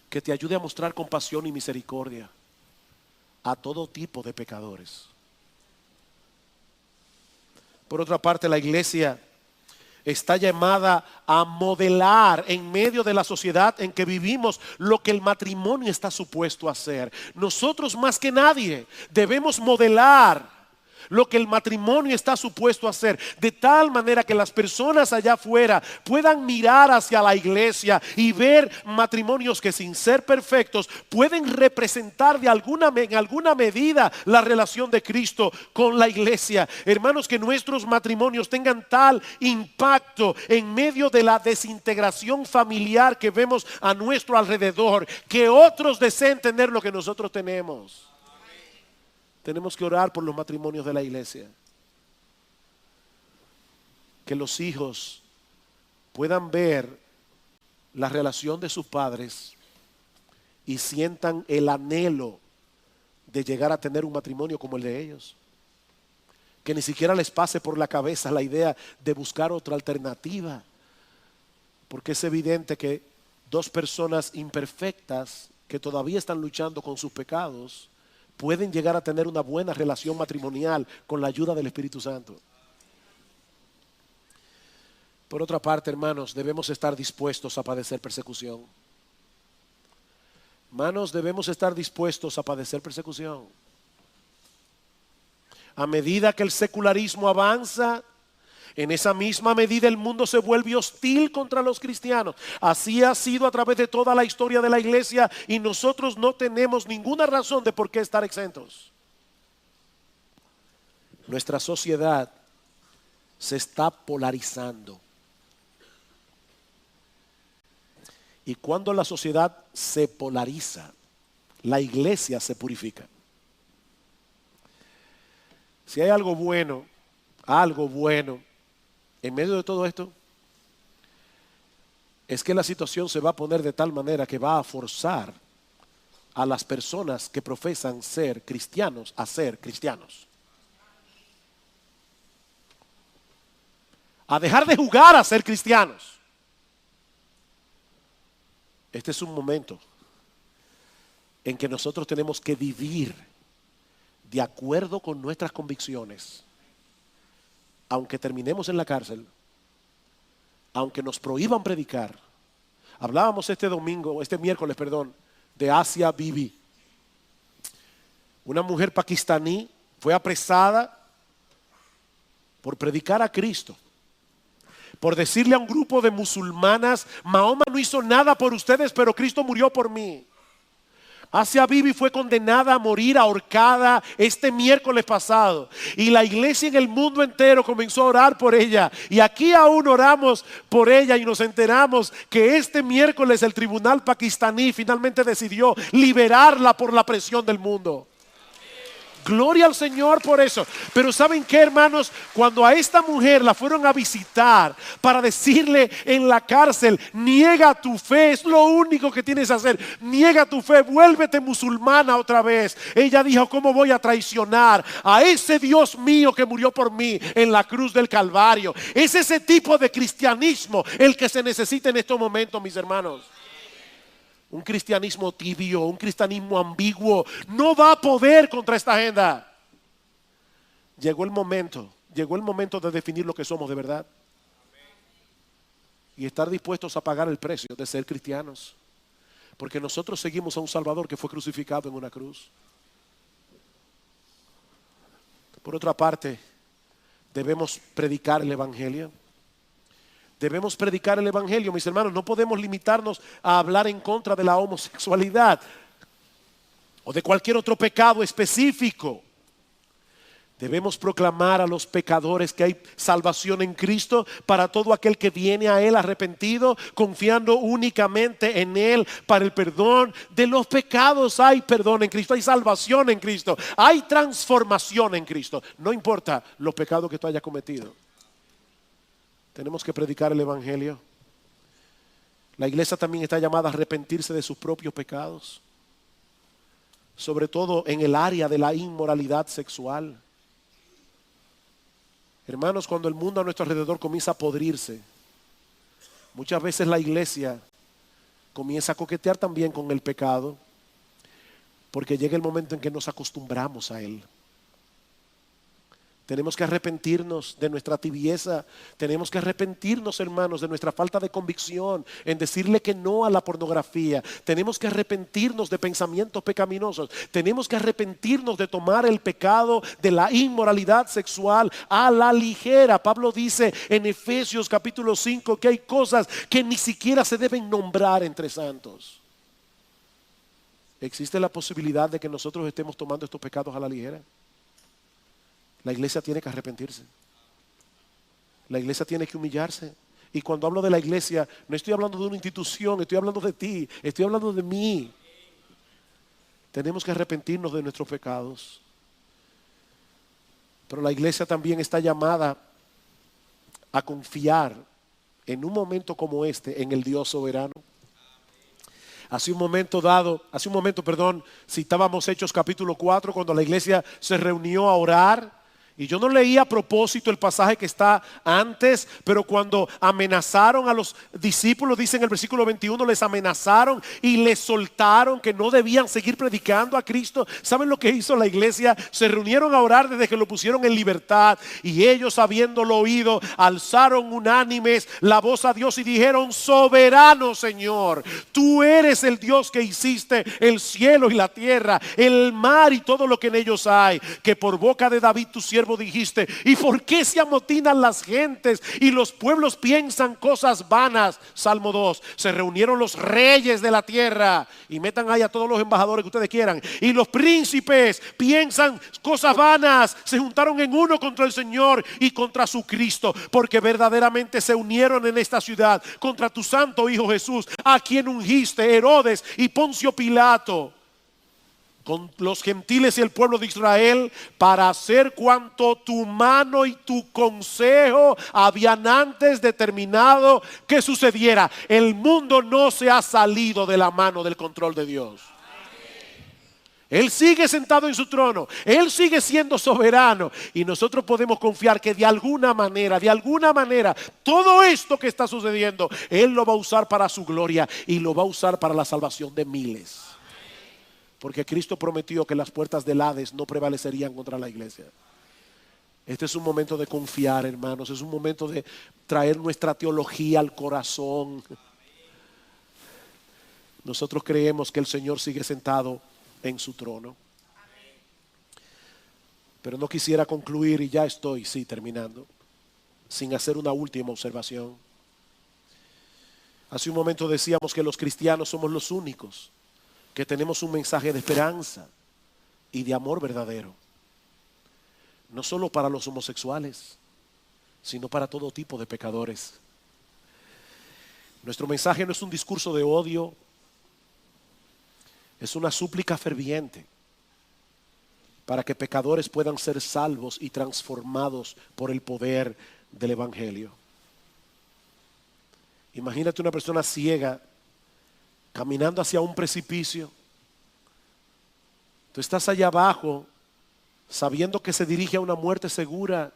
que te ayude a mostrar compasión y misericordia a todo tipo de pecadores. Por otra parte, la iglesia está llamada a modelar en medio de la sociedad en que vivimos lo que el matrimonio está supuesto a hacer. Nosotros más que nadie debemos modelar lo que el matrimonio está supuesto a hacer, de tal manera que las personas allá afuera puedan mirar hacia la iglesia y ver matrimonios que, sin ser perfectos, pueden representar en alguna medida la relación de Cristo con la iglesia. Hermanos, que nuestros matrimonios tengan tal impacto en medio de la desintegración familiar que vemos a nuestro alrededor, que otros deseen tener lo que nosotros tenemos. Tenemos que orar por los matrimonios de la iglesia. Que los hijos puedan ver la relación de sus padres y sientan el anhelo de llegar a tener un matrimonio como el de ellos. Que ni siquiera les pase por la cabeza la idea de buscar otra alternativa. Porque es evidente que dos personas imperfectas que todavía están luchando con sus pecados pueden llegar a tener una buena relación matrimonial con la ayuda del Espíritu Santo. Por otra parte, hermanos, debemos estar dispuestos a padecer persecución. Hermanos, debemos estar dispuestos a padecer persecución. A medida que el secularismo avanza, en esa misma medida el mundo se vuelve hostil contra los cristianos. Así ha sido a través de toda la historia de la iglesia y nosotros no tenemos ninguna razón de por qué estar exentos. Nuestra sociedad se está polarizando. Y cuando la sociedad se polariza, la iglesia se purifica. Si hay algo bueno en medio de todo esto, es que la situación se va a poner de tal manera que va a forzar a las personas que profesan ser cristianos a ser cristianos. A dejar de jugar a ser cristianos. Este es un momento en que nosotros tenemos que vivir de acuerdo con nuestras convicciones. Aunque terminemos en la cárcel, aunque nos prohíban predicar. Hablábamos este miércoles, de Asia Bibi. Una mujer pakistaní fue apresada por predicar a Cristo. Por decirle a un grupo de musulmanas: Mahoma no hizo nada por ustedes, pero Cristo murió por mí. Asia Bibi fue condenada a morir ahorcada este miércoles pasado. Y la iglesia en el mundo entero comenzó a orar por ella. Y aquí aún oramos por ella y nos enteramos que este miércoles el tribunal pakistaní finalmente decidió liberarla por la presión del mundo. Gloria al Señor por eso. Pero ¿saben qué, hermanos? Cuando a esta mujer la fueron a visitar para decirle en la cárcel: niega tu fe, es lo único que tienes que hacer, niega tu fe, vuélvete musulmana otra vez. Ella dijo: ¿cómo voy a traicionar a ese Dios mío que murió por mí en la cruz del Calvario? Es ese tipo de cristianismo el que se necesita en estos momentos, mis hermanos. Un cristianismo tibio, un cristianismo ambiguo no va a poder contra esta agenda. Llegó el momento de definir lo que somos de verdad. Y estar dispuestos a pagar el precio de ser cristianos. Porque nosotros seguimos a un Salvador que fue crucificado en una cruz. Por otra parte, debemos predicar el Evangelio. Debemos predicar el Evangelio, mis hermanos. No podemos limitarnos a hablar en contra de la homosexualidad o de cualquier otro pecado específico. Debemos proclamar a los pecadores que hay salvación en Cristo para todo aquel que viene a Él arrepentido, confiando únicamente en Él para el perdón de los pecados. Hay perdón en Cristo, hay salvación en Cristo, hay transformación en Cristo. No importa los pecados que tú hayas cometido. Tenemos que predicar el Evangelio. La iglesia también está llamada a arrepentirse de sus propios pecados, sobre todo en el área de la inmoralidad sexual. Hermanos, cuando el mundo a nuestro alrededor comienza a podrirse, muchas veces la iglesia comienza a coquetear también con el pecado, porque llega el momento en que nos acostumbramos a él. Tenemos que arrepentirnos de nuestra tibieza. Tenemos que arrepentirnos, hermanos, de nuestra falta de convicción en decirle que no a la pornografía. Tenemos que arrepentirnos de pensamientos pecaminosos. Tenemos que arrepentirnos de tomar el pecado de la inmoralidad sexual a la ligera. Pablo dice en Efesios capítulo 5 que hay cosas que ni siquiera se deben nombrar entre santos. ¿Existe la posibilidad de que nosotros estemos tomando estos pecados a la ligera? La iglesia tiene que arrepentirse. La iglesia tiene que humillarse. Y cuando hablo de la iglesia, no estoy hablando de una institución, estoy hablando de ti, estoy hablando de mí. Tenemos que arrepentirnos de nuestros pecados. Pero la iglesia también está llamada a confiar en un momento como este en el Dios soberano. Hace un momento, citábamos Hechos capítulo 4, cuando la iglesia se reunió a orar. Y yo no leí a propósito el pasaje que está antes, pero cuando amenazaron a los discípulos, dice en el versículo 21, les amenazaron y les soltaron que no debían seguir predicando a Cristo. ¿Saben lo que hizo la iglesia? Se reunieron a orar desde que lo pusieron en libertad, y ellos, habiéndolo oído, alzaron unánimes la voz a Dios y dijeron: soberano Señor, tú eres el Dios que hiciste el cielo y la tierra, el mar y todo lo que en ellos hay, que por boca de David tu siervo dijiste: ¿y por qué se amotinan las gentes y los pueblos piensan cosas vanas? Salmo 2. Se reunieron los reyes de la tierra, y metan ahí a todos los embajadores que ustedes quieran, y los príncipes piensan cosas vanas. Se juntaron en uno contra el Señor y contra su Cristo, porque verdaderamente se unieron en esta ciudad contra tu santo Hijo Jesús, a quien ungiste, Herodes y Poncio Pilato, con los gentiles y el pueblo de Israel, para hacer cuanto tu mano y tu consejo habían antes determinado que sucediera. El mundo no se ha salido de la mano del control de Dios. Él sigue sentado en su trono, Él sigue siendo soberano, y nosotros podemos confiar que de alguna manera, todo esto que está sucediendo, Él lo va a usar para su gloria y lo va a usar para la salvación de miles. Porque Cristo prometió que las puertas del Hades no prevalecerían contra la iglesia. Este es un momento de confiar, hermanos. Es un momento de traer nuestra teología al corazón. Nosotros creemos que el Señor sigue sentado en su trono. Pero no quisiera concluir, y ya estoy, terminando, sin hacer una última observación. Hace un momento decíamos que los cristianos somos los únicos que tenemos un mensaje de esperanza y de amor verdadero, no solo para los homosexuales, sino para todo tipo de pecadores. Nuestro mensaje no es un discurso de odio, es una súplica ferviente para que pecadores puedan ser salvos y transformados por el poder del Evangelio. Imagínate una persona ciega caminando hacia un precipicio. Tú estás allá abajo sabiendo que se dirige a una muerte segura,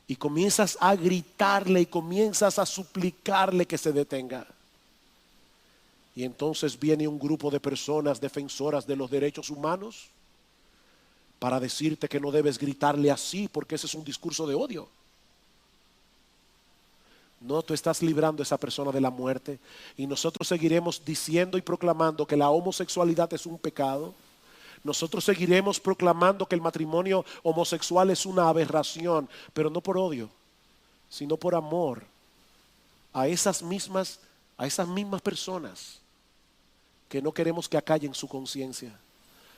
y comienzas a gritarle y comienzas a suplicarle que se detenga. Y entonces viene un grupo de personas defensoras de los derechos humanos para decirte que no debes gritarle así, porque ese es un discurso de odio. No, tú estás librando a esa persona de la muerte. Y nosotros seguiremos diciendo y proclamando que la homosexualidad es un pecado. Nosotros seguiremos proclamando que el matrimonio homosexual es una aberración, pero no por odio, sino por amor a esas mismas personas que no queremos que acallen su conciencia,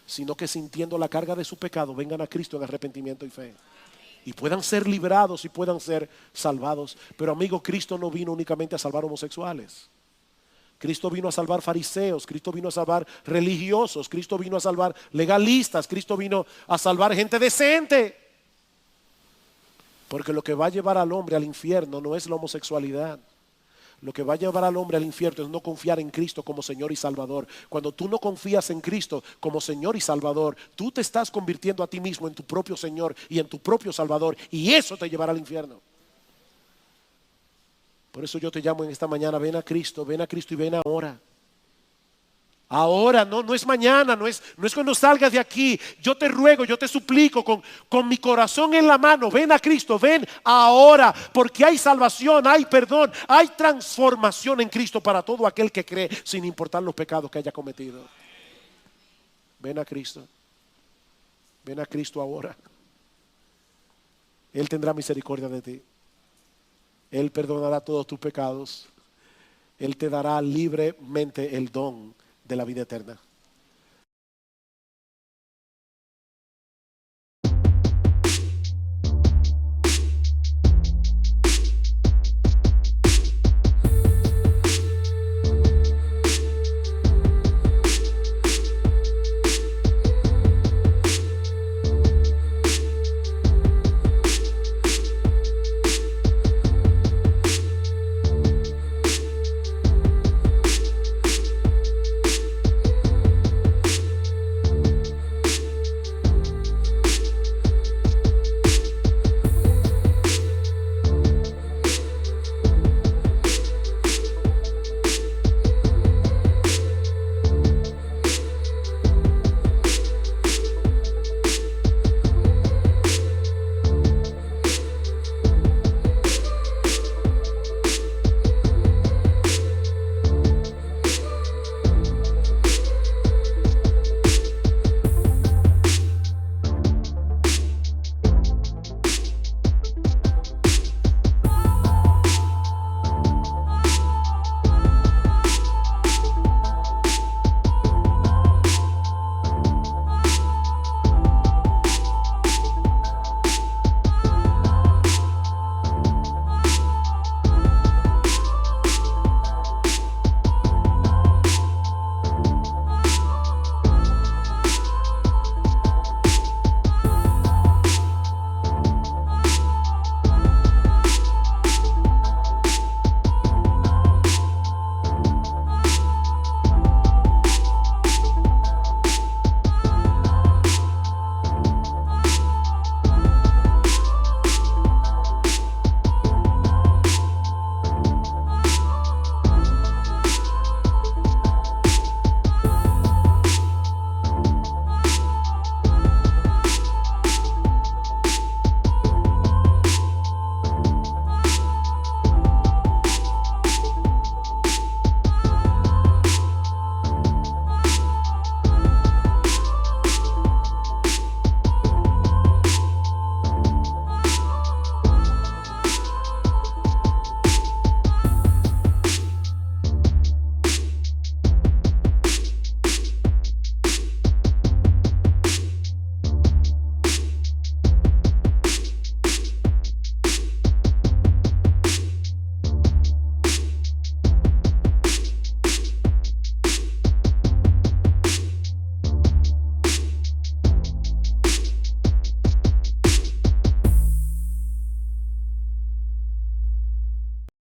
sino que sintiendo la carga de su pecado vengan a Cristo en arrepentimiento y fe, y puedan ser librados y puedan ser salvados. Pero amigo, Cristo no vino únicamente a salvar homosexuales. Cristo vino a salvar fariseos, Cristo vino a salvar religiosos, Cristo vino a salvar legalistas, Cristo vino a salvar gente decente. Porque lo que va a llevar al hombre al infierno no es la homosexualidad. Lo que va a llevar al hombre al infierno es no confiar en Cristo como Señor y Salvador. Cuando tú no confías en Cristo como Señor y Salvador, tú te estás convirtiendo a ti mismo en tu propio Señor y en tu propio Salvador, y eso te llevará al infierno. Por eso yo te llamo en esta mañana: ven a Cristo y ven ahora. Ahora, no es mañana, no es cuando salgas de aquí. Yo te ruego, yo te suplico con mi corazón en la mano. Ven a Cristo, ven ahora, porque hay salvación, hay perdón, hay transformación en Cristo para todo aquel que cree, sin importar los pecados que haya cometido. Ven a Cristo, ven a Cristo ahora. Él tendrá misericordia de ti. Él perdonará todos tus pecados. Él te dará libremente el don de la vida eterna.